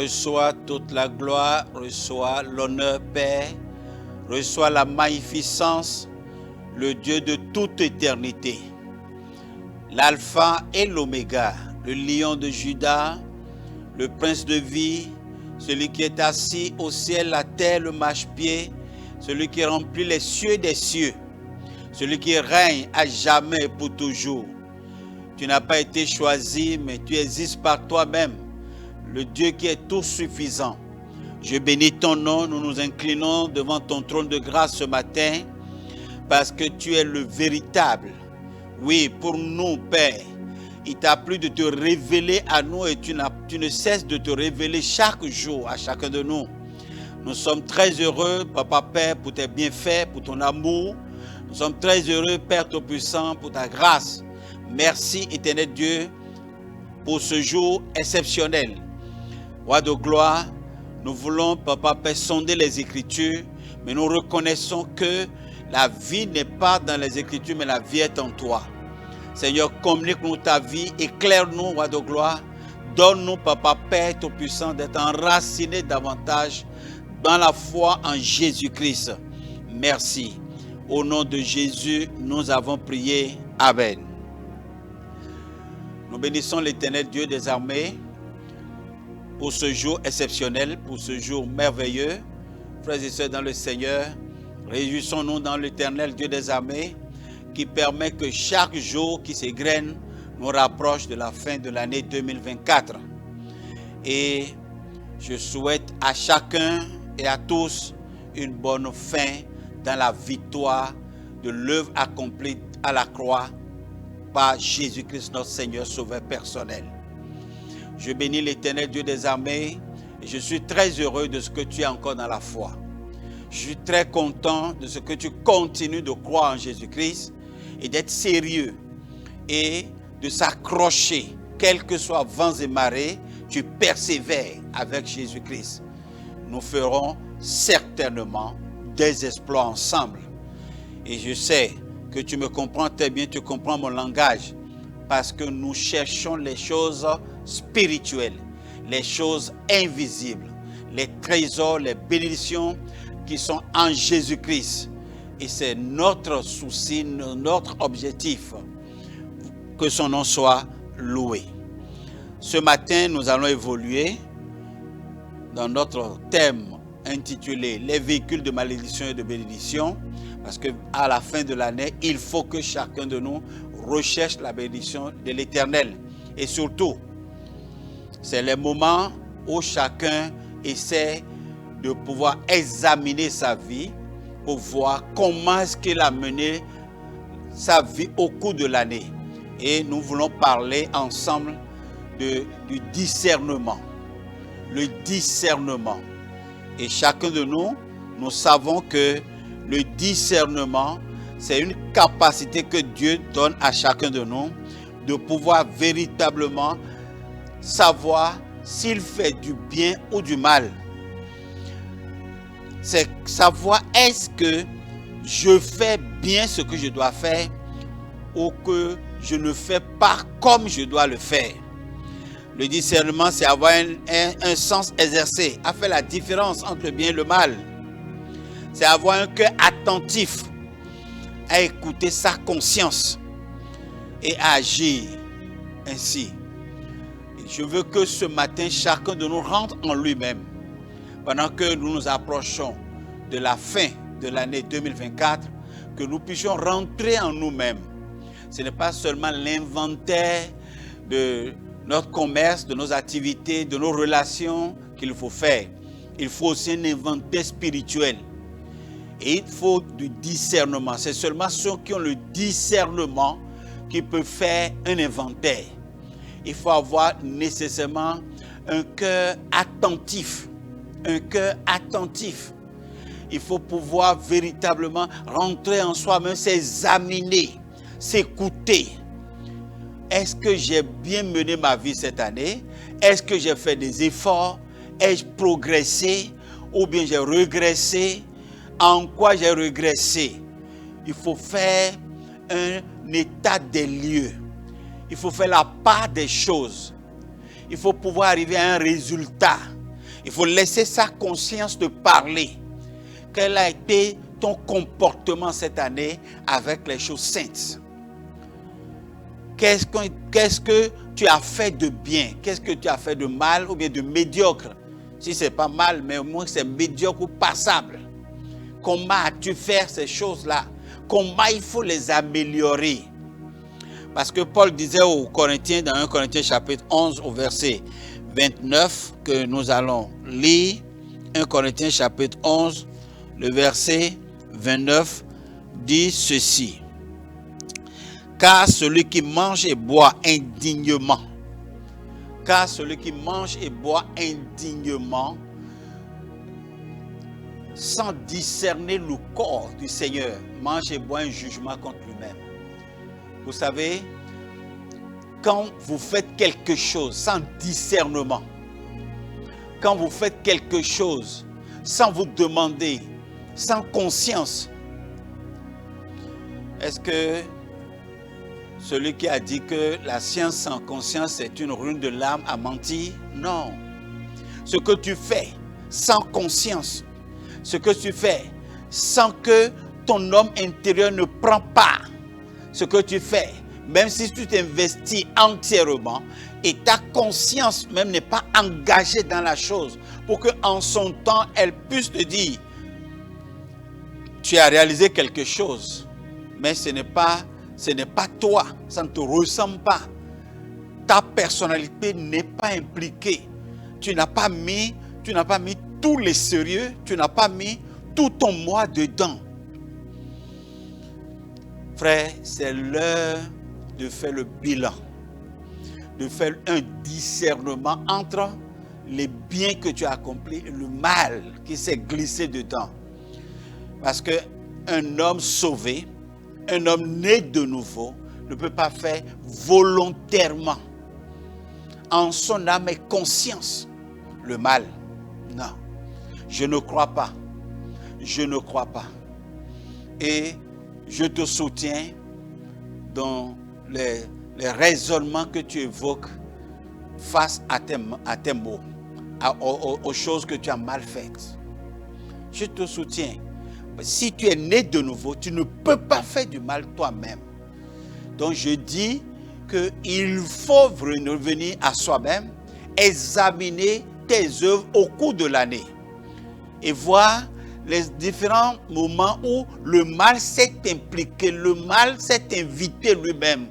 Reçois toute la gloire, reçois l'honneur, Père. Reçois la magnificence, le Dieu de toute éternité. L'alpha et l'oméga, le lion de Juda, le prince de vie, celui qui est assis au ciel, la terre, le marchepied, celui qui remplit les cieux des cieux, celui qui règne à jamais pour toujours. Tu n'as pas été choisi, mais tu existes par toi-même, le Dieu qui est tout suffisant. Je bénis ton nom, nous nous inclinons devant ton trône de grâce ce matin, parce que tu es le véritable. Oui, pour nous, Père, il t'a plu de te révéler à nous et tu ne cesses de te révéler chaque jour à chacun de nous. Nous sommes très heureux, Papa Père, pour tes bienfaits, pour ton amour. Nous sommes très heureux, Père Tout-Puissant, pour ta grâce. Merci, éternel Dieu, pour ce jour exceptionnel. Roi de gloire, nous voulons, Papa Père, sonder les Écritures, mais nous reconnaissons que la vie n'est pas dans les Écritures, mais la vie est en toi. Seigneur, communique-nous ta vie, éclaire-nous, Roi de gloire. Donne-nous, Papa Père Tout-Puissant, d'être enracinés davantage dans la foi en Jésus-Christ. Merci. Au nom de Jésus, nous avons prié. Amen. Nous bénissons l'Éternel Dieu des armées pour ce jour exceptionnel, pour ce jour merveilleux. Frères et sœurs dans le Seigneur, réjouissons-nous dans l'Éternel Dieu des armées qui permet que chaque jour qui s'égrène nous rapproche de la fin de l'année 2024. Et je souhaite à chacun et à tous une bonne fin dans la victoire de l'œuvre accomplie à la croix par Jésus-Christ notre Seigneur Sauveur personnel. Je bénis l'Éternel Dieu des armées et je suis très heureux de ce que tu es encore dans la foi. Je suis très content de ce que tu continues de croire en Jésus-Christ et d'être sérieux et de s'accrocher, quels que soient vents et marées, tu persévères avec Jésus-Christ. Nous ferons certainement des exploits ensemble. Et je sais que tu me comprends très bien, tu comprends mon langage, parce que nous cherchons les choses spirituelles, les choses invisibles, les trésors, les bénédictions qui sont en Jésus-Christ. Et c'est notre souci, notre objectif, que son nom soit loué. Ce matin, nous allons évoluer dans notre thème intitulé « Les véhicules de malédiction et de bénédiction » parce qu'à la fin de l'année, il faut que chacun de nous recherche la bénédiction de l'Éternel. Et surtout, c'est le moment où chacun essaie de pouvoir examiner sa vie pour voir comment est-ce qu'il a mené sa vie au cours de l'année. Et nous voulons parler ensemble du discernement. Le discernement. Et chacun de nous, nous savons que le discernement, c'est une capacité que Dieu donne à chacun de nous de pouvoir véritablement savoir s'il fait du bien ou du mal. C'est savoir est-ce que je fais bien ce que je dois faire ou que je ne fais pas comme je dois le faire. Le discernement, c'est avoir un sens exercé, à faire la différence entre le bien et le mal. C'est avoir un cœur attentif à écouter sa conscience et à agir ainsi. Et je veux que ce matin, chacun de nous rentre en lui-même. Pendant que nous nous approchons de la fin de l'année 2024, que nous puissions rentrer en nous-mêmes. Ce n'est pas seulement l'inventaire de notre commerce, de nos activités, de nos relations qu'il faut faire. Il faut aussi un inventaire spirituel. Et il faut du discernement. C'est seulement ceux qui ont le discernement qui peuvent faire un inventaire. Il faut avoir nécessairement un cœur attentif. Un cœur attentif. Il faut pouvoir véritablement rentrer en soi-même, s'examiner, s'écouter. Est-ce que j'ai bien mené ma vie cette année? Est-ce que j'ai fait des efforts? Ai-je progressé? Ou bien j'ai régressé? En quoi j'ai régressé? Il faut faire un état des lieux. Il faut faire la part des choses. Il faut pouvoir arriver à un résultat. Il faut laisser sa conscience te parler. Quel a été ton comportement cette année avec les choses saintes? Qu'est-ce que tu as fait de bien? Qu'est-ce que tu as fait de mal ou bien de médiocre? Si ce n'est pas mal, mais au moins c'est médiocre ou passable. Comment as-tu fait ces choses-là? Comment il faut les améliorer? Parce que Paul disait aux Corinthiens, dans 1 Corinthiens chapitre 11 au verset 29, que nous allons lire, 1 Corinthiens chapitre 11, le verset 29 dit ceci. Car celui qui mange et boit indignement, sans discerner le corps du Seigneur, mange et boit un jugement contre lui-même. Vous savez, quand vous faites quelque chose sans discernement, quand vous faites quelque chose sans vous demander, sans conscience, est-ce que celui qui a dit que la science sans conscience est une ruine de l'âme a menti? Non. Ce que tu fais sans conscience, ce que tu fais sans que ton homme intérieur ne prend part, ce que tu fais, même si tu t'investis entièrement et ta conscience même n'est pas engagée dans la chose pour qu'en son temps, elle puisse te dire, tu as réalisé quelque chose, mais ce n'est pas toi, ça ne te ressemble pas. Ta personnalité n'est pas impliquée. Tu n'as pas mis tous les sérieux, tu n'as pas mis tout ton moi dedans. Frère, c'est l'heure de faire le bilan, de faire un discernement entre les biens que tu as accomplis et le mal qui s'est glissé dedans. Parce qu'un homme sauvé, un homme né de nouveau, ne peut pas faire volontairement, en son âme et conscience, le mal. Non, je ne crois pas. Je ne crois pas. Et je te soutiens dans les raisonnements que tu évoques face à tes mots, aux choses que tu as mal faites. Je te soutiens. Si tu es né de nouveau, tu ne peux pas faire du mal toi-même. Donc je dis qu'il faut revenir à soi-même, examiner tes œuvres au cours de l'année et voir les différents moments où le mal s'est impliqué, le mal s'est invité lui-même.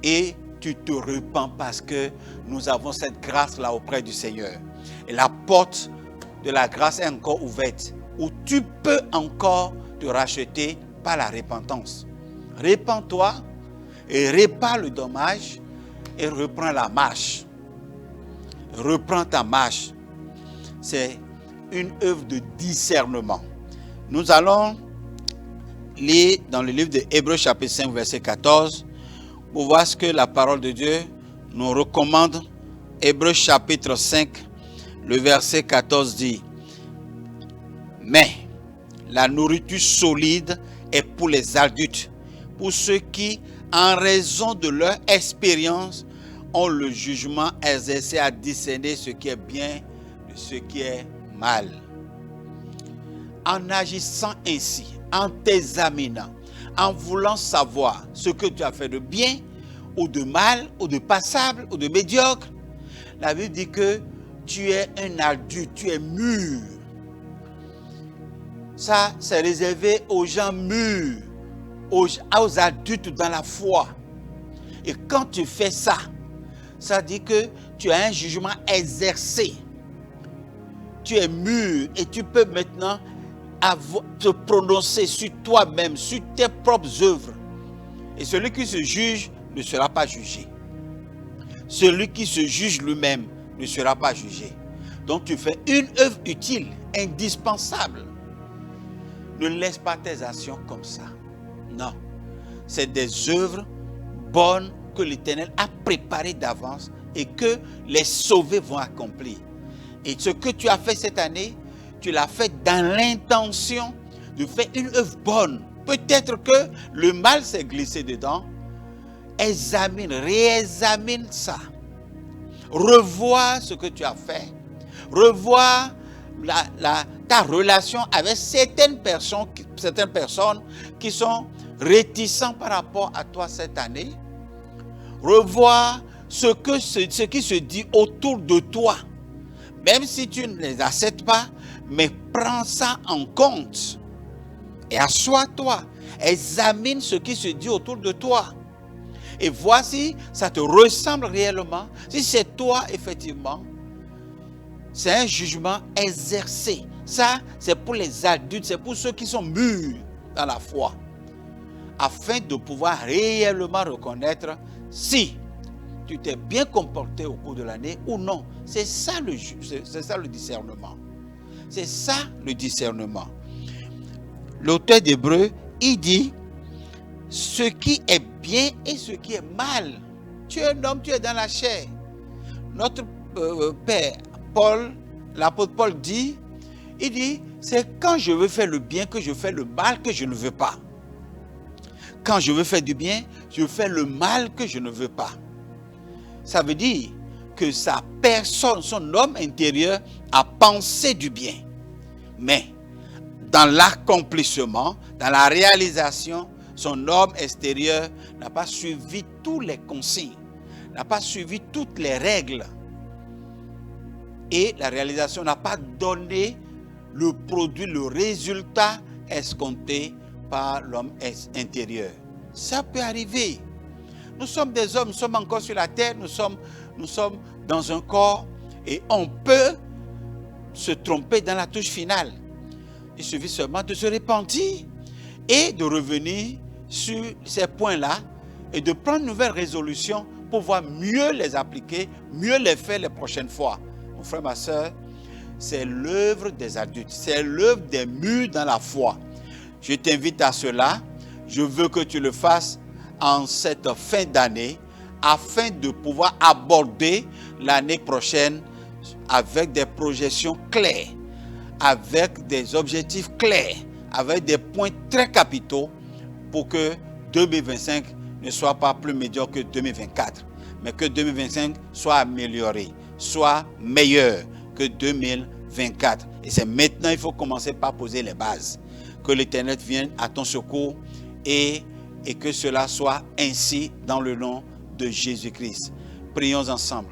Et tu te repens parce que nous avons cette grâce-là auprès du Seigneur. Et la porte de la grâce est encore ouverte, où tu peux encore te racheter par la repentance. Repens-toi et répare le dommage et reprends la marche. Reprends ta marche. C'est une œuvre de discernement. Nous allons lire dans le livre de Hébreux chapitre 5 verset 14 pour voir ce que la parole de Dieu nous recommande. Hébreux chapitre 5, le verset 14 dit: mais la nourriture solide est pour les adultes, pour ceux qui, en raison de leur expérience, ont le jugement exercé à discerner ce qui est bien de ce qui est mal. En agissant ainsi, en t'examinant, en voulant savoir ce que tu as fait de bien ou de mal, ou de passable, ou de médiocre, la Bible dit que tu es un adulte, tu es mûr. Ça, c'est réservé aux gens mûrs, aux adultes dans la foi. Et quand tu fais ça, ça dit que tu as un jugement exercé. Tu es mûr et tu peux maintenant te prononcer sur toi-même, sur tes propres œuvres. Et celui qui se juge ne sera pas jugé. Celui qui se juge lui-même ne sera pas jugé. Donc tu fais une œuvre utile, indispensable. Ne laisse pas tes actions comme ça. Non. C'est des œuvres bonnes que l'Éternel a préparées d'avance et que les sauvés vont accomplir. Et ce que tu as fait cette année, tu l'as fait dans l'intention de faire une œuvre bonne. Peut-être que le mal s'est glissé dedans. Examine, réexamine ça. Revois ce que tu as fait revoir ta relation avec certaines personnes qui sont réticentes par rapport à toi cette année. Revoir ce qui se dit autour de toi. Même si tu ne les acceptes pas, mais prends ça en compte. Et assois-toi, examine ce qui se dit autour de toi. Et vois si ça te ressemble réellement. Si c'est toi, effectivement, c'est un jugement exercé. Ça, c'est pour les adultes, c'est pour ceux qui sont mûrs dans la foi. Afin de pouvoir réellement reconnaître si tu t'es bien comporté au cours de l'année ou non. C'est ça le discernement. C'est ça le discernement. L'auteur d'Hébreux, il dit ce qui est bien et ce qui est mal. Tu es un homme, tu es dans la chair. Notre père, Paul, l'apôtre Paul dit, il dit, c'est quand je veux faire le bien que je fais le mal que je ne veux pas. Quand je veux faire du bien, je fais le mal que je ne veux pas. Ça veut dire que sa personne, son homme intérieur a pensé du bien. Mais dans l'accomplissement, dans la réalisation, son homme extérieur n'a pas suivi toutes les consignes, n'a pas suivi toutes les règles. Et la réalisation n'a pas donné le produit, le résultat escompté par l'homme intérieur. Ça peut arriver. Nous sommes des hommes, nous sommes encore sur la terre, nous sommes dans un corps et on peut se tromper dans la touche finale. Il suffit seulement de se repentir et de revenir sur ces points-là et de prendre une nouvelle résolution pour pouvoir mieux les appliquer, mieux les faire les prochaines fois. Mon frère, ma soeur, c'est l'œuvre des adultes, c'est l'œuvre des mûrs dans la foi. Je t'invite à cela. Je veux que tu le fasses en cette fin d'année afin de pouvoir aborder l'année prochaine avec des projections claires, avec des objectifs clairs, avec des points très capitaux pour que 2025 ne soit pas plus médiocre que 2024, mais que 2025 soit amélioré, soit meilleur que 2024. Et c'est maintenant il faut commencer par poser les bases. Que l'Éternel vienne à ton secours et que cela soit ainsi dans le nom de Jésus-Christ. Prions ensemble.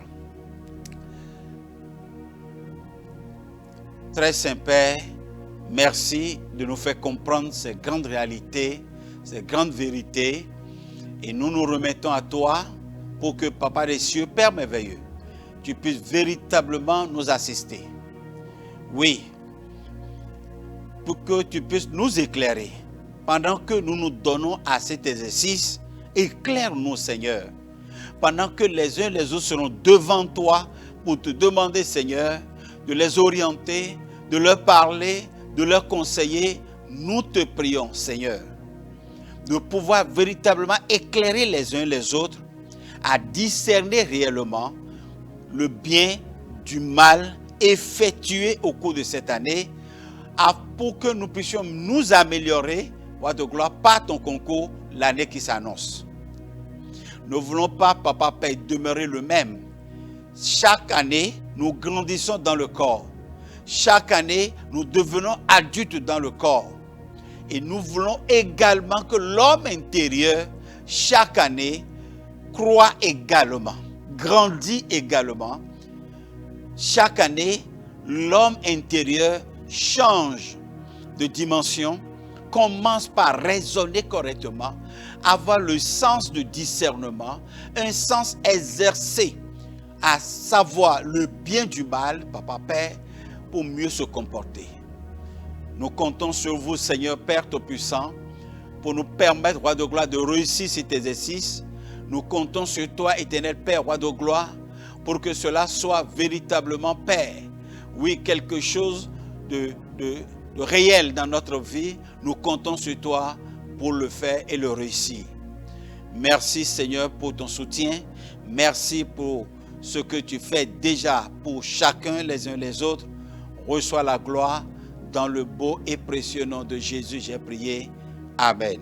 Très Saint-Père, merci de nous faire comprendre ces grandes réalités, ces grandes vérités. Et nous nous remettons à toi pour que, Papa des cieux, Père merveilleux, tu puisses véritablement nous assister. Oui, pour que tu puisses nous éclairer. Pendant que nous nous donnons à cet exercice, éclaire-nous, Seigneur. Pendant que les uns et les autres seront devant toi pour te demander, Seigneur, de les orienter, de leur parler, de leur conseiller, nous te prions, Seigneur, de pouvoir véritablement éclairer les uns les autres, à discerner réellement le bien du mal effectué au cours de cette année, pour que nous puissions nous améliorer, roi de gloire, par ton concours, l'année qui s'annonce. Nous ne voulons pas, Papa Père, demeurer le même. Chaque année, nous grandissons dans le corps. Chaque année, nous devenons adultes dans le corps. Et nous voulons également que l'homme intérieur, chaque année, croît également, grandit également. Chaque année, l'homme intérieur change de dimension, commence par raisonner correctement, avoir le sens de discernement, un sens exercé à savoir le bien du mal, Papa Père, pour mieux se comporter. Nous comptons sur vous, Seigneur Père Tout-Puissant, pour nous permettre, Roi de gloire, de réussir cet exercice. Nous comptons sur toi, Éternel Père, Roi de gloire, pour que cela soit véritablement, Père, oui, quelque chose de réel dans notre vie. Nous comptons sur toi pour le faire et le réussir. Merci, Seigneur, pour ton soutien. Merci pour ce que tu fais déjà pour chacun les uns les autres. Reçois la gloire dans le beau et précieux nom de Jésus, j'ai prié. Amen.